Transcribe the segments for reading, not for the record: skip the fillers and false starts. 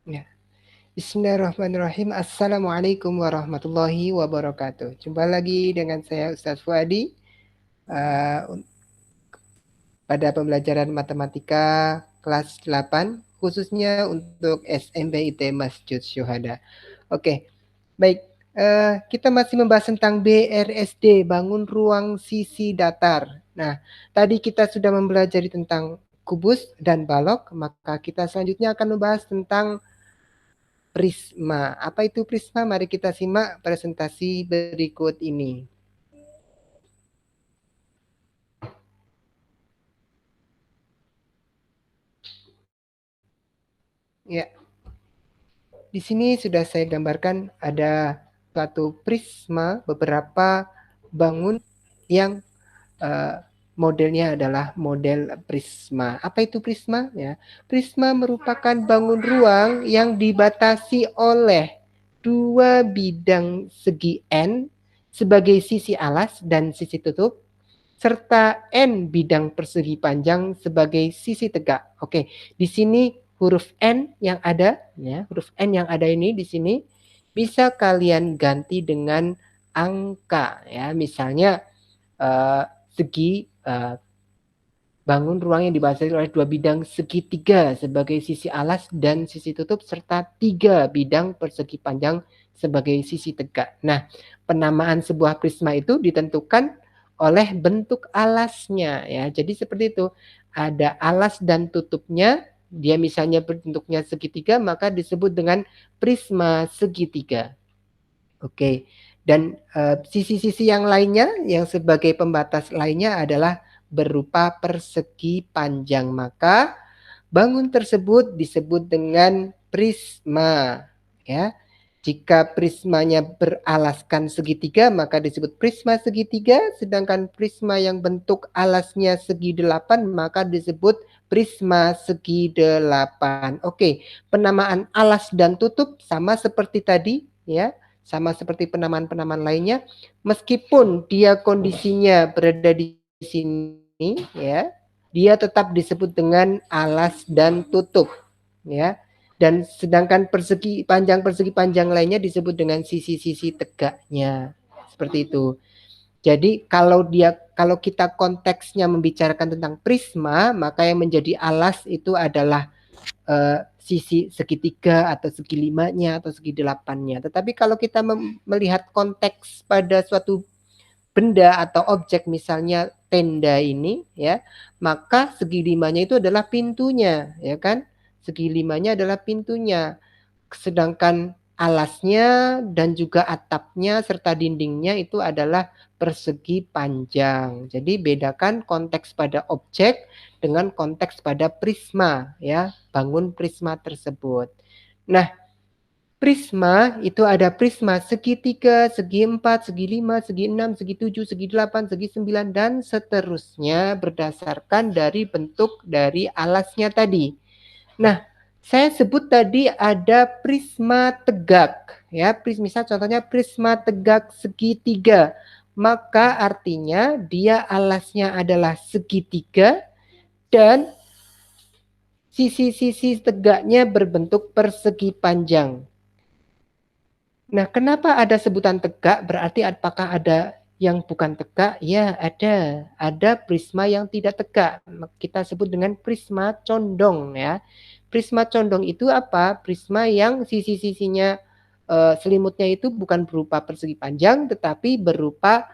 Ya. Bismillahirrahmanirrahim. Assalamualaikum warahmatullahi wabarakatuh. Jumpa lagi dengan saya Ustadz Fuadi pada pembelajaran matematika kelas 8 khususnya untuk SMBIT Masjid Syuhada. Oke, baik. Kita masih membahas tentang BRSD, bangun ruang sisi datar. Nah, tadi kita sudah mempelajari tentang kubus dan balok, maka kita selanjutnya akan membahas tentang prisma. Apa itu prisma? Mari kita simak presentasi berikut ini. Ya, di sini sudah saya gambarkan ada suatu prisma, beberapa bangun yang modelnya adalah model prisma. Apa itu prisma? Ya, prisma merupakan bangun ruang yang dibatasi oleh dua bidang segi N sebagai sisi alas dan sisi tutup, serta N bidang persegi panjang sebagai sisi tegak. Oke, di sini huruf N yang ada, ya, huruf N yang ada ini di sini bisa kalian ganti dengan angka, ya. Misalnya segi bangun ruang yang dibatasi oleh dua bidang segitiga sebagai sisi alas dan sisi tutup, serta tiga bidang persegi panjang sebagai sisi tegak. Nah, penamaan sebuah prisma itu ditentukan oleh bentuk alasnya, ya. Jadi seperti itu. Ada alas dan tutupnya, dia misalnya bentuknya segitiga, maka disebut dengan prisma segitiga. Oke. Dan sisi-sisi yang lainnya yang sebagai pembatas lainnya adalah berupa persegi panjang. Maka bangun tersebut disebut dengan prisma, ya. Jika prismanya beralaskan segitiga, maka disebut prisma segitiga, sedangkan prisma yang bentuk alasnya segi delapan, maka disebut prisma segi delapan. Oke, penamaan alas dan tutup sama seperti tadi, ya, sama seperti penamaan-penamaan lainnya, meskipun dia kondisinya berada di sini, ya, dia tetap disebut dengan alas dan tutup, ya. Dan sedangkan persegi panjang lainnya disebut dengan sisi-sisi tegaknya. Seperti itu. Jadi kalau kita konteksnya membicarakan tentang prisma, maka yang menjadi alas itu adalah sisi segitiga atau segi limanya atau segi delapannya. Tetapi kalau kita melihat konteks pada suatu benda atau objek, misalnya tenda ini, ya, maka segi limanya itu adalah pintunya, ya kan? Segi limanya adalah pintunya. Sedangkan alasnya dan juga atapnya serta dindingnya itu adalah persegi panjang. Jadi bedakan konteks pada objek dengan konteks pada prisma, ya, bangun prisma tersebut. Nah, prisma itu ada prisma segi 3, segi 4, segi 5, segi 6, segi 7, segi 8, segi 9, dan seterusnya berdasarkan dari bentuk dari alasnya tadi. Nah, saya sebut tadi ada prisma tegak, ya. Misal contohnya prisma tegak segitiga, maka artinya dia alasnya adalah segitiga dan sisi-sisi tegaknya berbentuk persegi panjang. Nah, kenapa ada sebutan tegak? Berarti apakah ada yang bukan tegak? Ya, ada. Ada prisma yang tidak tegak. Kita sebut dengan prisma condong, ya. Prisma condong itu apa? Prisma yang sisi-sisinya selimutnya itu bukan berupa persegi panjang, tetapi berupa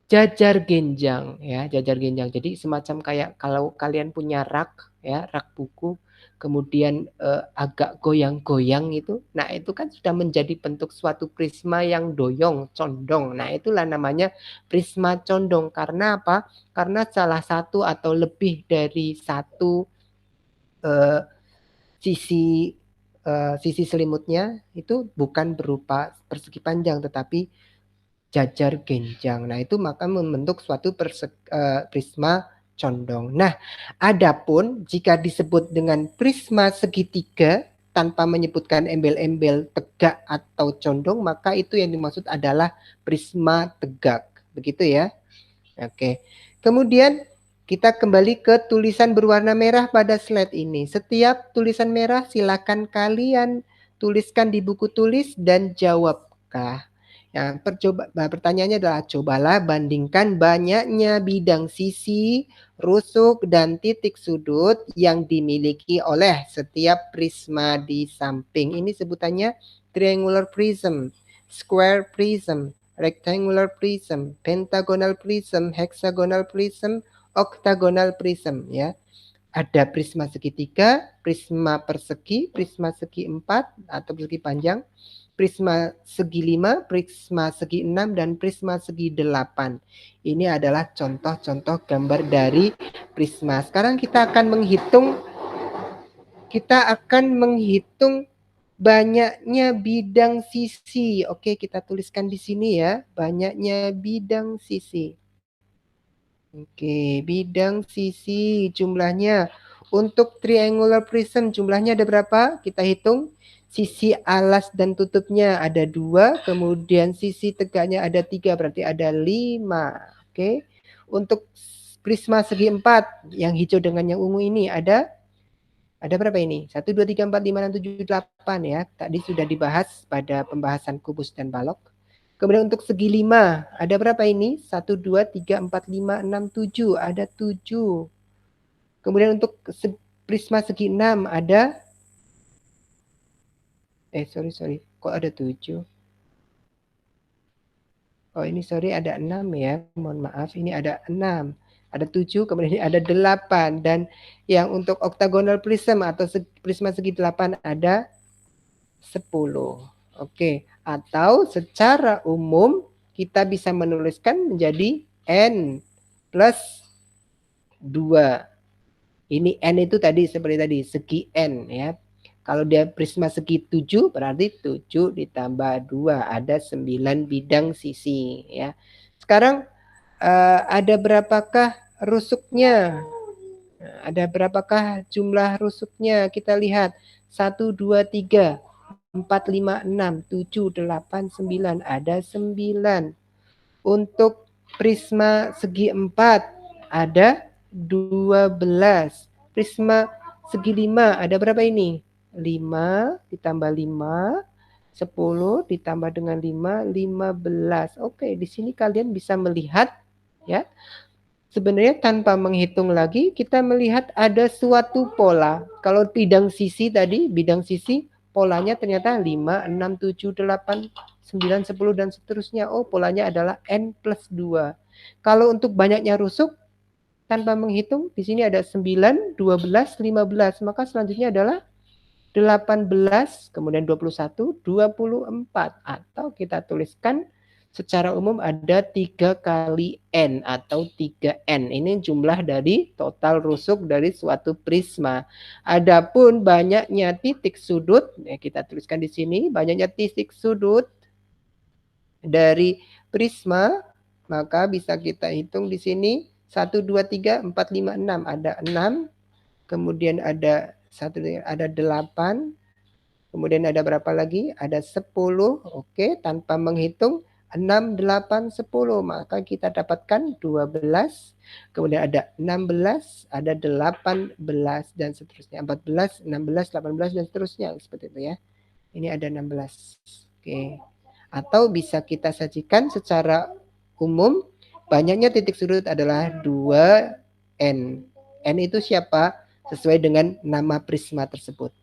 jajar genjang, ya, jajar genjang. Jadi semacam kayak kalau kalian punya rak, ya, rak buku, kemudian agak goyang-goyang itu, nah itu kan sudah menjadi bentuk suatu prisma yang doyong, condong. Nah itulah namanya prisma condong. Karena apa? Karena salah satu atau lebih dari satu sisi sisi selimutnya itu bukan berupa persegi panjang, tetapi jajar genjang. Nah, itu maka membentuk suatu prisma condong. Nah, adapun jika disebut dengan prisma segitiga tanpa menyebutkan embel-embel tegak atau condong, maka itu yang dimaksud adalah prisma tegak. Begitu ya. Oke. Kemudian Kita kembali ke tulisan berwarna merah pada slide ini. Setiap tulisan merah silakan kalian tuliskan di buku tulis dan jawabkah. Pertanyaannya adalah cobalah bandingkan banyaknya bidang sisi, rusuk, dan titik sudut yang dimiliki oleh setiap prisma di samping. Ini sebutannya triangular prism, square prism, rectangular prism, pentagonal prism, hexagonal prism, octagonal prism ya. Ada prisma segitiga, prisma persegi, prisma segi 4 atau persegi panjang, prisma segi 5, prisma segi 6, dan prisma segi 8. Ini adalah contoh-contoh gambar dari prisma. Sekarang kita akan menghitung banyaknya bidang sisi. Oke, kita tuliskan di sini ya, banyaknya bidang sisi. Oke, bidang sisi jumlahnya. Untuk triangular prism jumlahnya ada berapa? Kita hitung. Sisi alas dan tutupnya ada 2, kemudian sisi tegaknya ada 3, berarti ada 5. Oke. Untuk prisma segi 4 yang hijau dengan yang ungu ini ada berapa ini? 1, 2, 3, 4, 5, 6, 7, 8 ya. Tadi sudah dibahas pada pembahasan kubus dan balok. Kemudian untuk segi 5, ada berapa ini? 1, 2, 3, 4, 5, 6, 7. Ada 7. Kemudian untuk prisma segi 6 ada... sorry. Kok ada 7? Oh ini sorry ada 6 ya. Mohon maaf, ini ada 6. Ada 7, kemudian ini ada 8. Dan yang untuk octagonal prism atau prisma segi 8 ada 10. Oke, atau secara umum kita bisa menuliskan menjadi N plus 2. Ini N itu tadi seperti tadi, segi N ya. Kalau dia prisma segi 7 berarti 7 ditambah 2, ada 9 bidang sisi ya. Sekarang ada berapakah rusuknya? Ada berapakah jumlah rusuknya? Kita lihat 1, 2, 3, 4, 5, 6, 7, 8, 9. Ada 9. Untuk prisma segi 4 ada 12. Prisma segi 5 ada berapa ini? 5 ditambah 5, 10 ditambah dengan 5, 15. Oke, di sini kalian bisa melihat ya. Sebenarnya tanpa menghitung lagi kita melihat ada suatu pola. Kalau bidang sisi tadi, bidang sisi polanya ternyata 5, 6, 7, 8, 9, 10 dan seterusnya. Oh, polanya adalah N plus 2. Kalau untuk banyaknya rusuk tanpa menghitung di sini ada 9, 12, 15. Maka selanjutnya adalah 18, kemudian 21, 24. Atau kita tuliskan secara umum ada 3 kali N atau 3N. Ini jumlah dari total rusuk dari suatu prisma. Adapun banyaknya titik sudut, ya kita tuliskan di sini, banyaknya titik sudut dari prisma, maka bisa kita hitung di sini 1, 2, 3, 4, 5, 6. Ada 6, kemudian ada 8, kemudian ada berapa lagi? Ada 10. Oke, tanpa menghitung 6, 8, 10. Maka kita dapatkan 12. Kemudian ada 16, ada 18 dan seterusnya. 14, 16, 18 dan seterusnya seperti itu ya. Ini ada 16. Oke. Atau bisa kita sajikan secara umum banyaknya titik sudut adalah 2N. N itu siapa? Sesuai dengan nama prisma tersebut.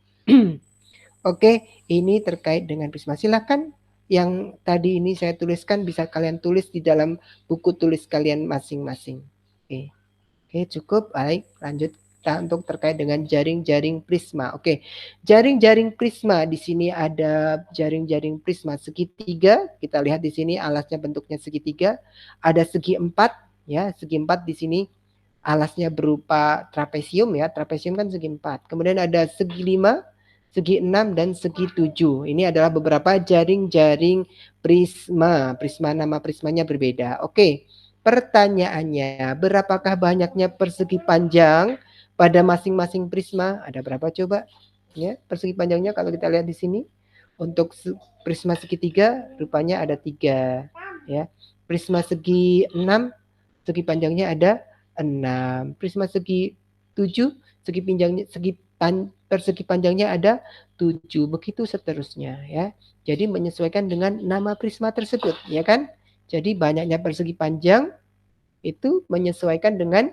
Oke, ini terkait dengan prisma. Silakan yang tadi ini saya tuliskan bisa kalian tulis di dalam buku tulis kalian masing-masing. Oke, cukup. Baik, lanjut kita untuk terkait dengan jaring-jaring prisma. Oke, jaring-jaring prisma di sini ada jaring-jaring prisma segitiga. Kita lihat di sini alasnya bentuknya segitiga. Ada segi 4 ya, segi 4 di sini alasnya berupa trapesium ya. Trapesium kan segi 4. Kemudian ada segi 5, segi 6 dan segi 7. Ini adalah beberapa jaring-jaring prisma. Prisma nama prismanya berbeda. Oke. Pertanyaannya, berapakah banyaknya persegi panjang pada masing-masing prisma? Ada berapa coba? Ya, persegi panjangnya kalau kita lihat di sini. Untuk prisma segitiga rupanya ada 3 ya. Prisma segi 6 segi panjangnya ada 6. Prisma segi 7, persegi panjangnya ada 7. Begitu seterusnya ya. Jadi menyesuaikan dengan nama prisma tersebut, ya kan? Jadi banyaknya persegi panjang itu menyesuaikan dengan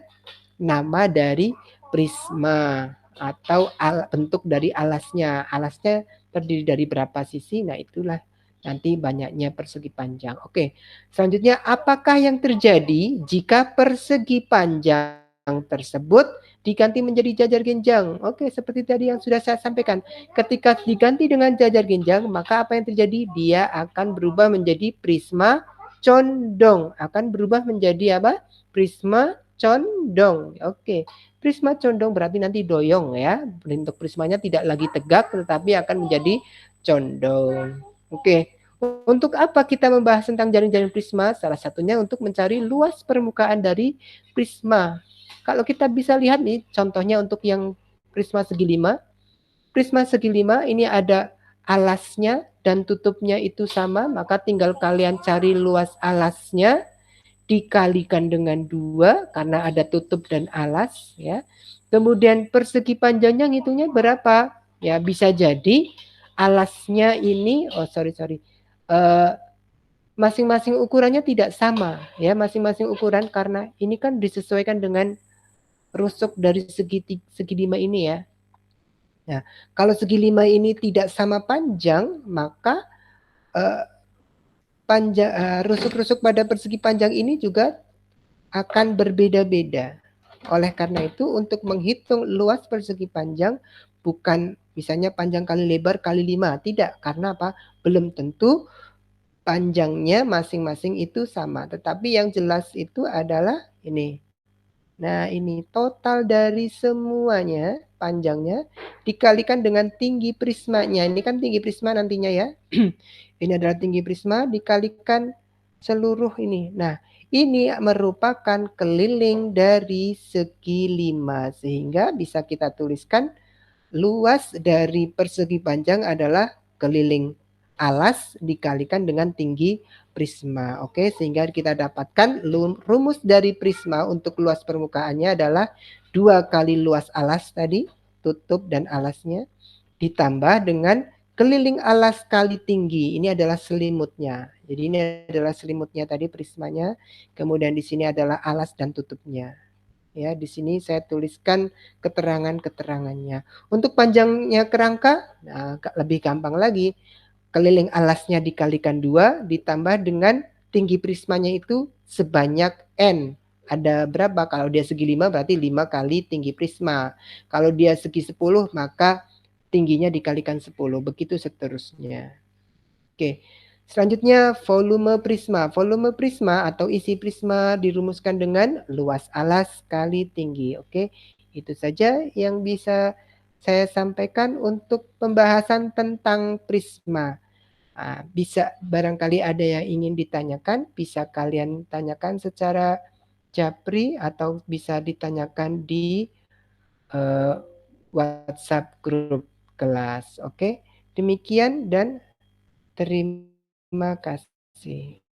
nama dari prisma atau bentuk dari alasnya. Alasnya terdiri dari berapa sisi? Nah, itulah nanti banyaknya persegi panjang. Oke, selanjutnya apakah yang terjadi jika persegi panjang tersebut diganti menjadi jajar genjang? Oke, seperti tadi yang sudah saya sampaikan. Ketika diganti dengan jajar genjang, maka apa yang terjadi? Dia akan berubah menjadi prisma condong. Akan berubah menjadi apa? Prisma condong. Oke. Prisma condong berarti nanti doyong ya. Bentuk prismanya tidak lagi tegak tetapi akan menjadi condong. Oke. Untuk apa kita membahas tentang jaring-jaring prisma? Salah satunya untuk mencari luas permukaan dari prisma. Kalau kita bisa lihat nih contohnya untuk yang prisma segi 5. Prisma segi 5 ini ada alasnya dan tutupnya itu sama, maka tinggal kalian cari luas alasnya dikalikan dengan 2 karena ada tutup dan alas ya. Kemudian persegi panjangnya ngitungnya berapa? Ya bisa jadi alasnya ini masing-masing ukurannya tidak sama ya, masing-masing ukuran karena ini kan disesuaikan dengan rusuk dari segi 5 ini ya. Nah, kalau segi 5 ini tidak sama panjang, maka rusuk-rusuk pada persegi panjang ini juga akan berbeda-beda. Oleh karena itu, untuk menghitung luas persegi panjang, bukan misalnya panjang kali lebar kali 5. Tidak, karena apa? Belum tentu panjangnya masing-masing itu sama. Tetapi yang jelas itu adalah ini. Nah, ini total dari semuanya, panjangnya, dikalikan dengan tinggi prismanya. Ini kan tinggi prisma nantinya ya. Ini adalah tinggi prisma dikalikan seluruh ini. Nah, ini merupakan keliling dari segi 5. Sehingga bisa kita tuliskan luas dari persegi panjang adalah keliling alas dikalikan dengan tinggi prisma. Oke, sehingga kita dapatkan rumus dari prisma untuk luas permukaannya adalah 2 kali luas alas tadi, tutup dan alasnya, ditambah dengan keliling alas kali tinggi. Ini adalah selimutnya. Jadi ini adalah selimutnya tadi prismanya. Kemudian di sini adalah alas dan tutupnya. Ya, di sini saya tuliskan keterangan-keterangannya. Untuk panjangnya kerangka, nah, lebih gampang lagi. Keliling alasnya dikalikan 2 ditambah dengan tinggi prismanya itu sebanyak N. Ada berapa? Kalau dia segi 5 berarti 5 kali tinggi prisma. Kalau dia segi 10 maka tingginya dikalikan 10. Begitu seterusnya. Oke. Selanjutnya volume prisma. Volume prisma atau isi prisma dirumuskan dengan luas alas kali tinggi. Oke. Itu saja yang bisa saya sampaikan untuk pembahasan tentang prisma. Nah, bisa barangkali ada yang ingin ditanyakan, bisa kalian tanyakan secara japri atau bisa ditanyakan di WhatsApp grup kelas. Oke. Demikian dan terima kasih.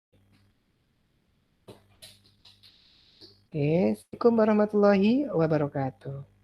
Oke, Assalamualaikum warahmatullahi wabarakatuh.